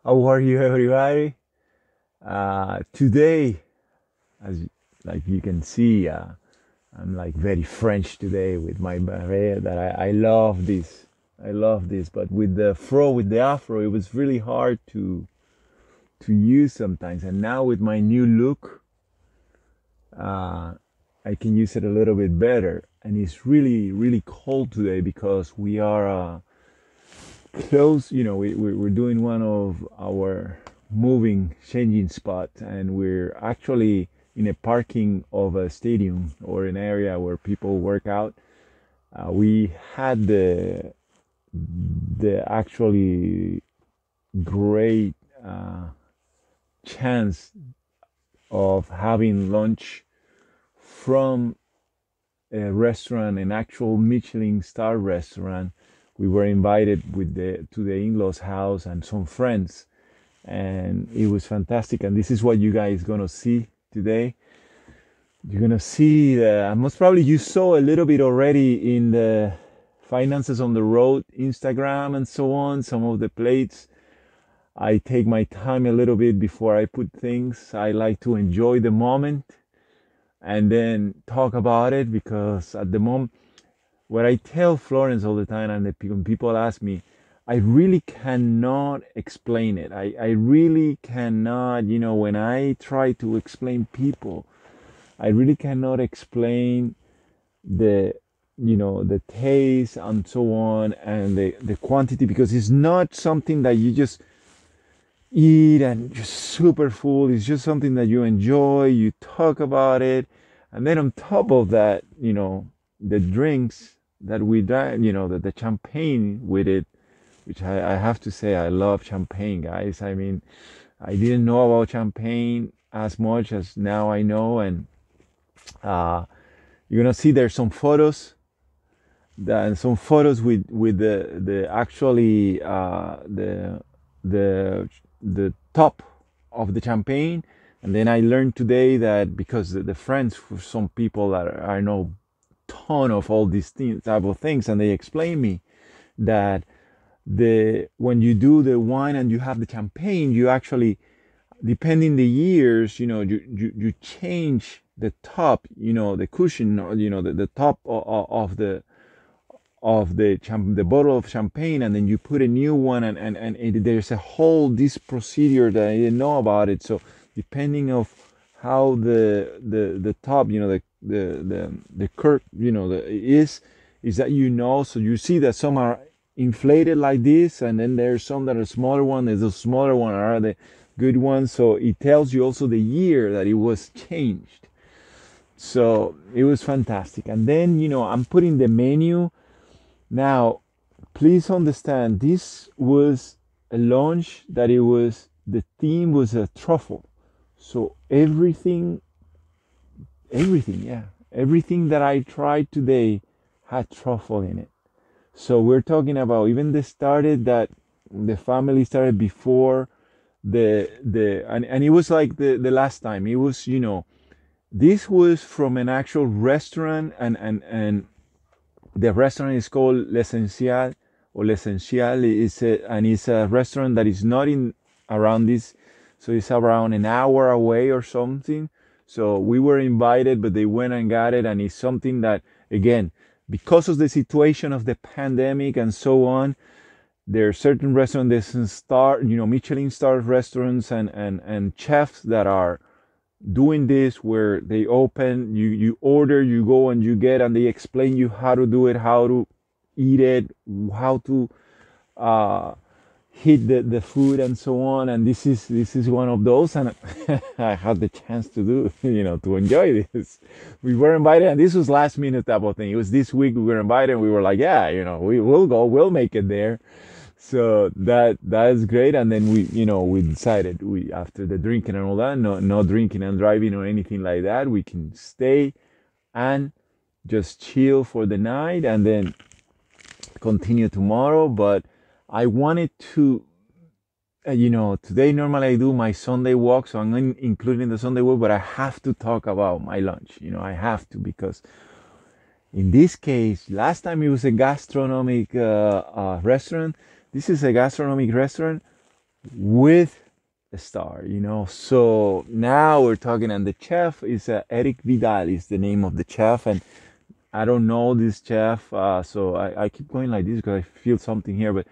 How are you, everybody? Today, as like you can see, I'm like very French today with my beret. That I love this. I love this. But with the fro, with the afro, it was really hard to use sometimes. And now with my new look, uh, I can use it a little bit better. And it's really, really cold today because we are close. We're doing one of our moving changing spots, and we're actually in a parking of a stadium or an area where people work out. We had the actually great chance of having lunch from a restaurant, an actual Michelin star restaurant. We were invited with the to the in-laws house and some friends, and it was fantastic. And this is what you guys gonna see today. You're gonna see most probably you saw a little bit already in the finances on the road Instagram and so on, some of the plates. I take my time a little bit before I put things. I like to enjoy the moment and then talk about it, because at the moment, what I tell Florence all the time, and when people ask me, I really cannot explain it. I really cannot, when I try to explain people, I really cannot explain the, the taste and so on, and the quantity, because it's not something that you just eat and just super full. It's just something that you enjoy, you talk about it. And then on top of that, the drinks that we drank, the champagne with it, which I have to say, I love champagne, guys. I mean, I didn't know about champagne as much as now I know. And uh, you're gonna see there's some photos, and some photos with the actually the the top of the champagne. And then I learned today that because the friends, for some people that I know ton of all these type of things, and they explain me that the when you do the wine and you have the champagne, you actually, depending the years, you change the top, the cushion, or the top of the bottle of champagne, and then you put a new one, and there's a whole this procedure that I didn't know about it. So depending of how the top, the curve, is that, so you see that some are inflated like this, and then there's some that are smaller one. There's the smaller one are the good ones. So it tells you also the year that it was changed. So it was fantastic. And then, I'm putting the menu now. Please understand, this was a lunch that the theme was a truffle. So yeah, everything that I tried today had truffle in it. So we're talking about, even the family started before and it was like the last time. It was, this was from an actual restaurant, and the restaurant is called L'Essentiel, or L'Essentiel. And it's a restaurant that is not in around this, so it's around an hour away or something. So we were invited, but they went and got it, and it's something that, again, because of the situation of the pandemic and so on, there are certain restaurants that star, Michelin star restaurants, and chefs that are doing this, where they open, you order, you go and you get, and they explain you how to do it, how to eat it, how to uh, heat the food and so on. And this is one of those, and I had the chance to do, to enjoy this. We were invited, and this was last minute type of thing. It was this week we were invited, and we were like, yeah, we will go, we'll make it there. So that is great. And then we decided, we after the drinking and all that, no drinking and driving or anything like that. We can stay and just chill for the night, and then continue tomorrow. But I wanted to, today normally I do my Sunday walk, so I'm including the Sunday walk, but I have to talk about my lunch. I have to, because in this case, last time it was a gastronomic restaurant. This is a gastronomic restaurant with a star, you know. So now we're talking, and the chef is Eric Vidal is the name of the chef, and I don't know this chef, so I keep going like this because I feel something here, but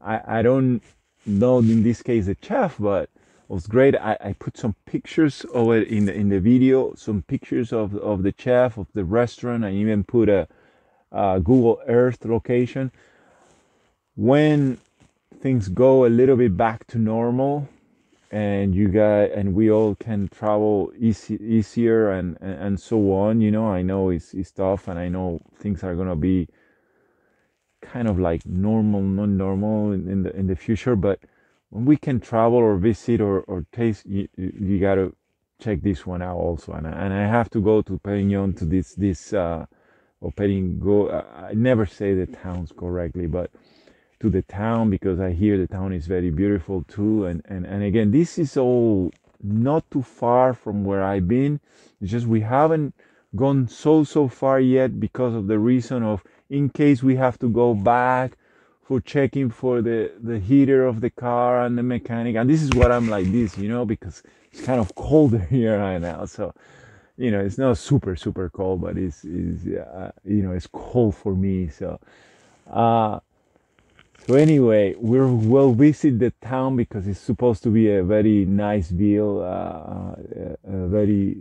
I don't know in this case the chef, but it was great. I put some pictures of it in the video, some pictures of the chef of the restaurant. I even put a Google Earth location. When things go a little bit back to normal, and you guys and we all can travel easier and so on, you know, I know it's tough, and I know things are gonna be kind of like normal, non normal in the future, but when we can travel or visit or taste, you gotta check this one out also. And I have to go to Perignon, to this or Perignon, I never say the towns correctly, but to the town, because I hear the town is very beautiful too. And again, this is all not too far from where I've been. It's just we haven't gone so far yet because of the reason of, in case we have to go back for checking for the heater of the car and the mechanic. And this is what I'm like this, you know, because it's kind of colder here right now. So, you know, it's not super cold, but it's you know, it's cold for me. Uh, so anyway, we'll visit the town because it's supposed to be a very nice view, very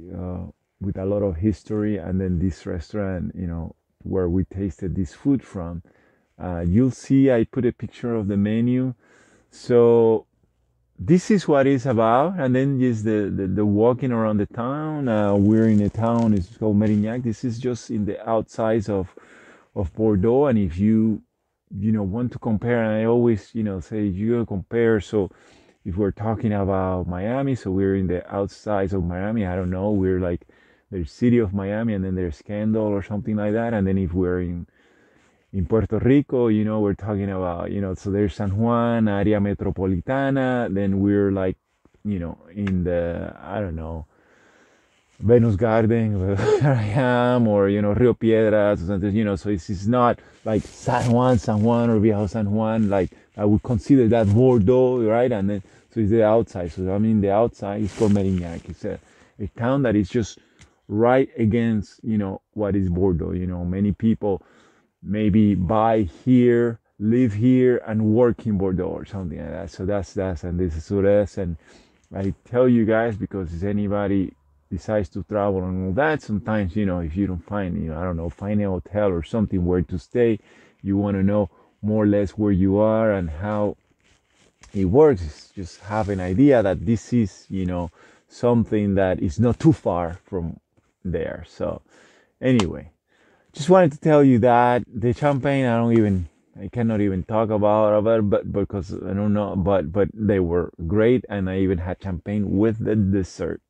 with a lot of history. And then this restaurant, you know, where we tasted this food from, you'll see I put a picture of the menu. So this is what it's about. And then just the walking around the town. We're in a town, it's called Merignac. This is just in the outsides of Bordeaux. And if you know, want to compare, and I always, you know, say you compare. So if we're talking about Miami, so we're in the outsides of Miami. I don't know, we're like, there's city of Miami, and then there's Kendall or something like that. And then if we're in Puerto Rico, you know, we're talking about, you know, so there's San Juan, area metropolitana. Then we're like, you know, in the, I don't know, Venus Garden, where I am, or, you know, Rio Piedras, or something, you know. So it's not like San Juan, or Viejo San Juan. Like I would consider that Bordeaux, right? And then so it's the outside. So I mean, the outside is called Merignac. It's a town that is just right against, you know, what is Bordeaux. You know, many people maybe buy here, live here, and work in Bordeaux or something like that. So that's and this is Sures. And I tell you guys, because if anybody decides to travel and all that, sometimes, you know, if you don't find, you know, I don't know, find a hotel or something where to stay, you want to know more or less where you are and how it works. It's just have an idea that this is, you know, something that is not too far from there. So anyway, just wanted to tell you that the champagne, I cannot even talk about it, but because I don't know, but they were great, and I even had champagne with the dessert,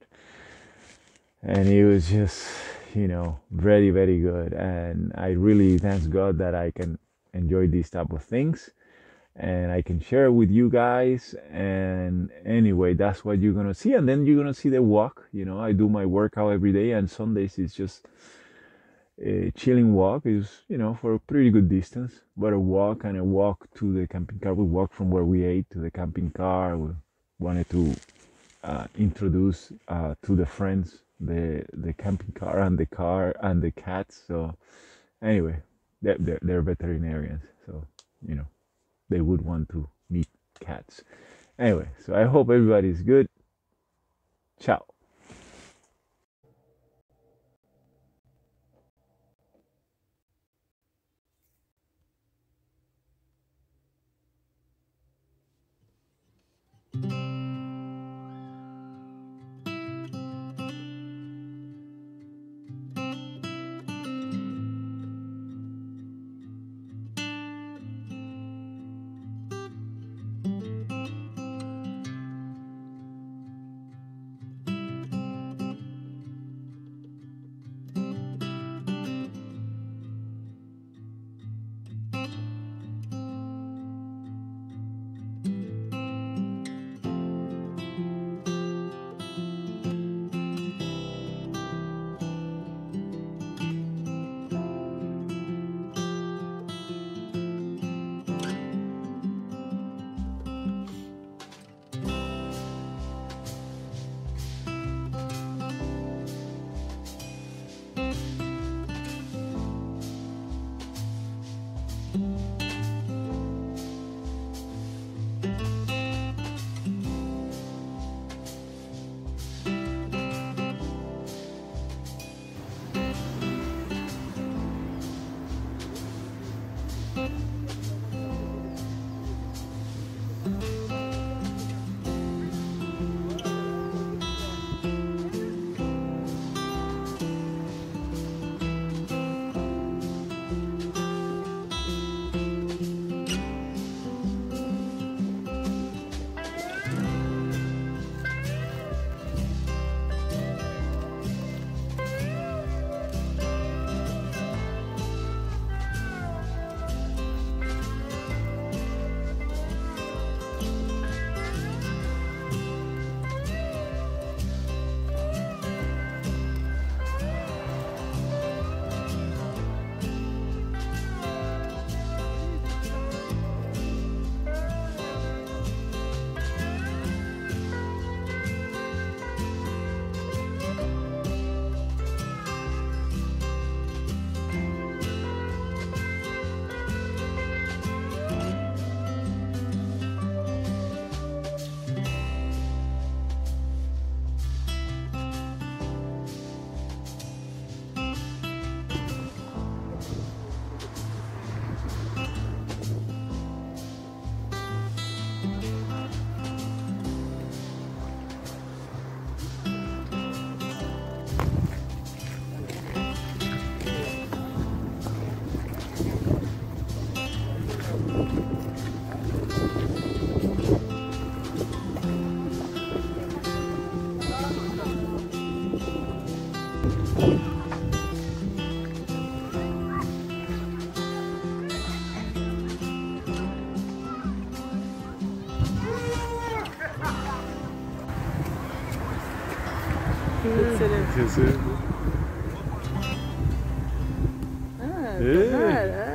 and it was just, you know, very good. And I really thank God that I can enjoy these type of things, and I can share it with you guys. And anyway, that's what you're gonna see, and then you're gonna see the walk. You know, I do my workout every day, and Sundays is just a chilling walk. Is, you know, for a pretty good distance, but a walk to the camping car. We walk from where we ate to the camping car. We wanted to introduce to the friends the camping car and the cats. So anyway, they're veterinarians, so, you know, they would want to meet cats. Anyway, so I hope everybody's good. Ciao. Ah, pas mal, hein?